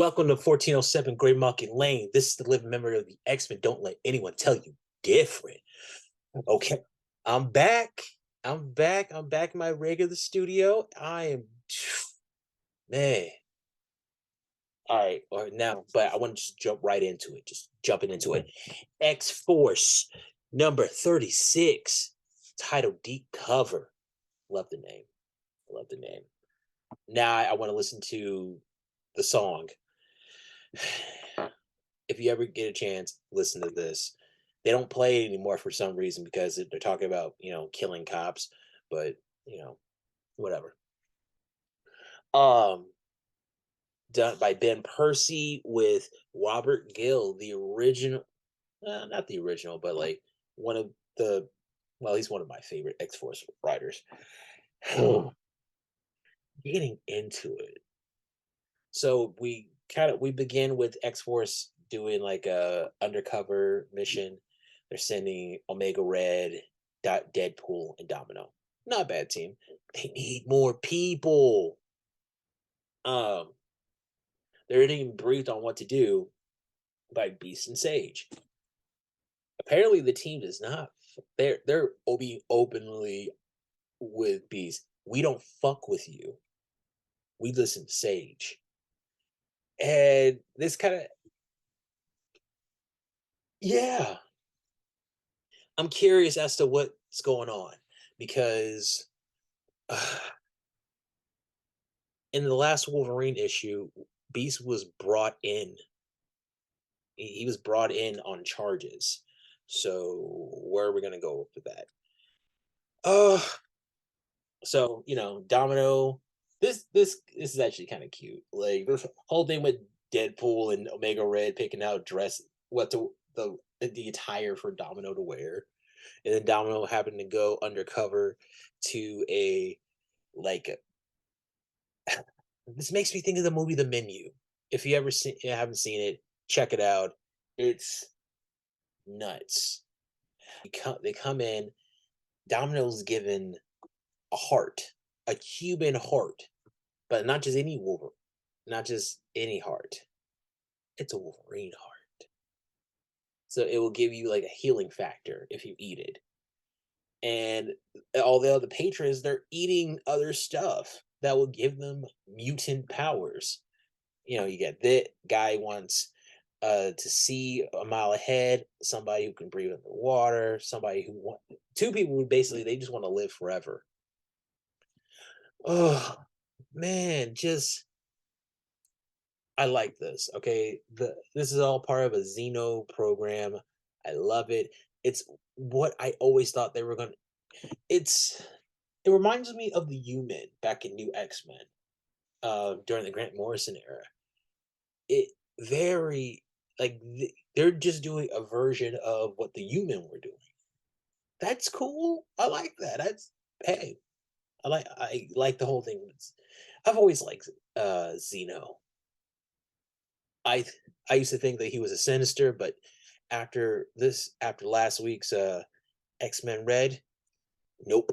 Welcome to 1407 Great Market Lane. This is the living memory of the X-Men. Don't let anyone tell you different. Okay. I'm back. I'm back in my regular studio. I am man. All right, or now, but I want to just jump right into it. Just jumping into it. X Force number 36, title Deep Cover. Love the name. Love the name. Now I want to listen to the song. If you ever get a chance, listen to this. They don't play it anymore for some reason because they're talking about, killing cops, but, you know, whatever. Um, Done by Ben Percy with Robert Gill, the original, not the original, but like one of the, well, he's one of my favorite X Force writers. Getting into it. So we begin with X Force doing like a undercover mission. They're sending Omega Red, Deadpool, and Domino. Not a bad team. They need more people. Um, they're getting briefed on what to do by Beast and Sage. Apparently, the team does not. They're being openly with Beast. We don't fuck with you. We listen to Sage. And this kind of, yeah, I'm curious as to what's going on because uh, in the last Wolverine issue, Beast was brought in. He was brought in on charges. So where are we going to go with that? Uh, Domino. This is actually kind of cute. Like this whole thing with Deadpool and Omega Red picking out dress what the attire for Domino to wear, and then Domino happened to go undercover to a like this makes me think of the movie The Menu. If you haven't seen it, check it out. It's nuts. They come in. Domino's given a heart, a Cuban heart, but not just any Wolverine, not just any heart. It's a Wolverine heart. So it will give you like a healing factor if you eat it. And all the other patrons, they're eating other stuff that will give them mutant powers. You get that guy wants to see a mile ahead, somebody who can breathe underwater, somebody who want two people who basically they just want to live forever. Oh man, just I like this. Okay, this is all part of a Xeno program. I love it. It's what I always thought they were gonna. It's it reminds me of the Human back in New X Men during the Grant Morrison era. It very they're just doing a version of what the Human were doing. That's cool. I like that. That's hey, I like the whole thing. I've always liked Xeno. I I used to think that he was a sinister, but after last week's X Men Red, nope,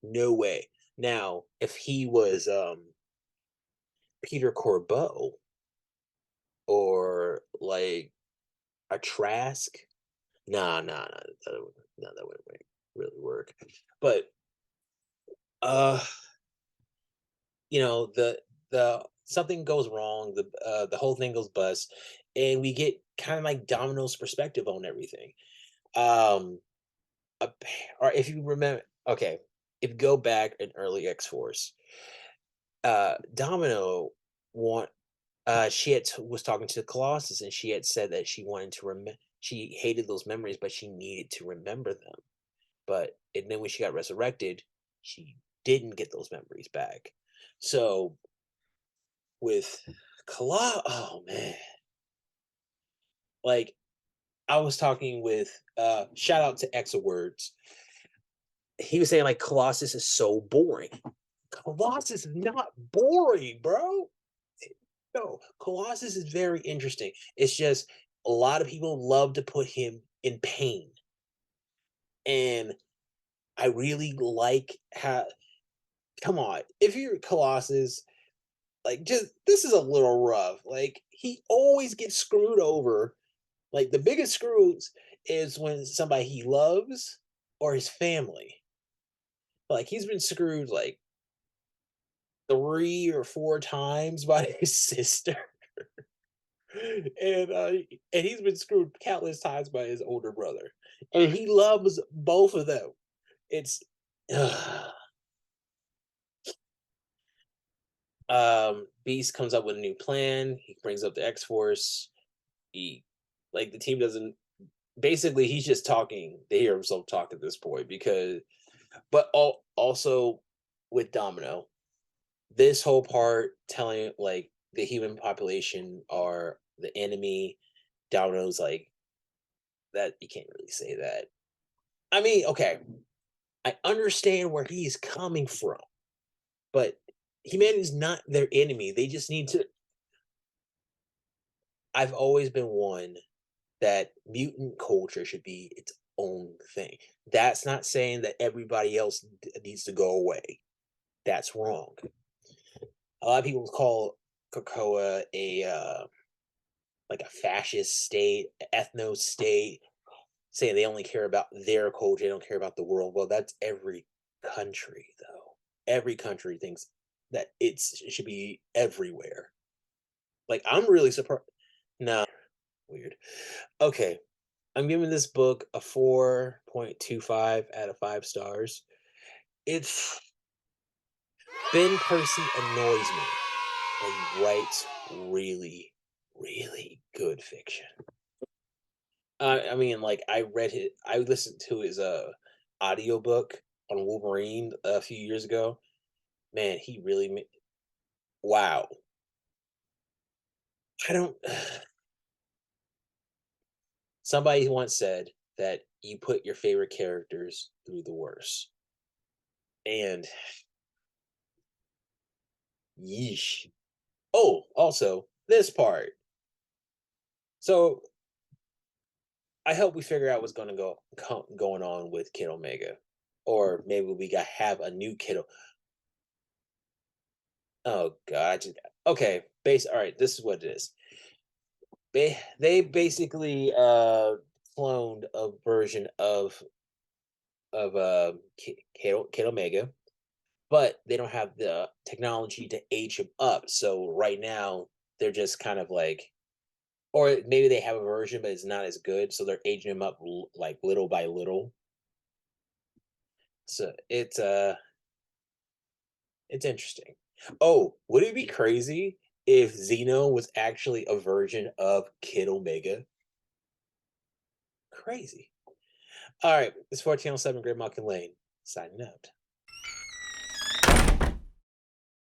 no way. Now, if he was Peter Corbeau or like a Trask, nah, that wouldn't really work. But uh, the something goes wrong, the whole thing goes bust, and we get kind of like Domino's perspective on everything. Um, or if you remember, okay, if you go back in early X Force, Domino want she was talking to Colossus, and she had said that she wanted to she hated those memories, but she needed to remember them. And then when she got resurrected, she didn't get those memories back. So with oh man, like I was talking with shout out to Exa Words. He was saying like Colossus is so boring. Colossus is not boring, bro. No, Colossus is very interesting. It's just a lot of people love to put him in pain. And I really like how come on, if you're Colossus, Like, just this is a little rough. Like, he always gets screwed over. Like, the biggest screws is when somebody he loves or his family. Like, he's been screwed like 3 or 4 times by his sister. And he's been screwed countless times by his older brother. And he loves both of them. It's Beast comes up with a new plan. He brings up the X Force. He like the team doesn't basically he's just talking to hear himself talk at this point because also with Domino, this whole part telling like the human population are the enemy, Domino's like that you can't really say that. I mean, okay, I understand where he's coming from, but humanity's not their enemy. They just need to I've always been one that mutant culture should be its own thing. That's not saying that everybody else needs to go away. That's wrong. A lot of people call Krakoa a like a fascist state, ethno state, saying they only care about their culture, they don't care about the world. Well, that's every country, though. Every country thinks that it should be everywhere. Like I'm really surprised. No, weird. Okay, I'm giving this book a 4.25 out of 5 stars. It's Ben Percy annoys me, but he writes really, really good fiction. I mean, like I listened to his audiobook on Wolverine a few years ago. Man, he really wow. I don't somebody once said that you put your favorite characters through the worst. And yeesh. Oh, also, this part. So I hope we figure out what's going to going on with Kid Omega, or maybe we got have a new Kid. Oh God! Okay, base. All right, this is what it is. They basically cloned a version of Kid Omega, but they don't have the technology to age him up. So right now they're just kind of like or maybe they have a version, but it's not as good, so they're aging him up like little by little. So it's interesting. Oh, would it be crazy if Zeno was actually a version of Kid Omega? Crazy. All right, it's 1407 Great Malkin Lane. Signing out.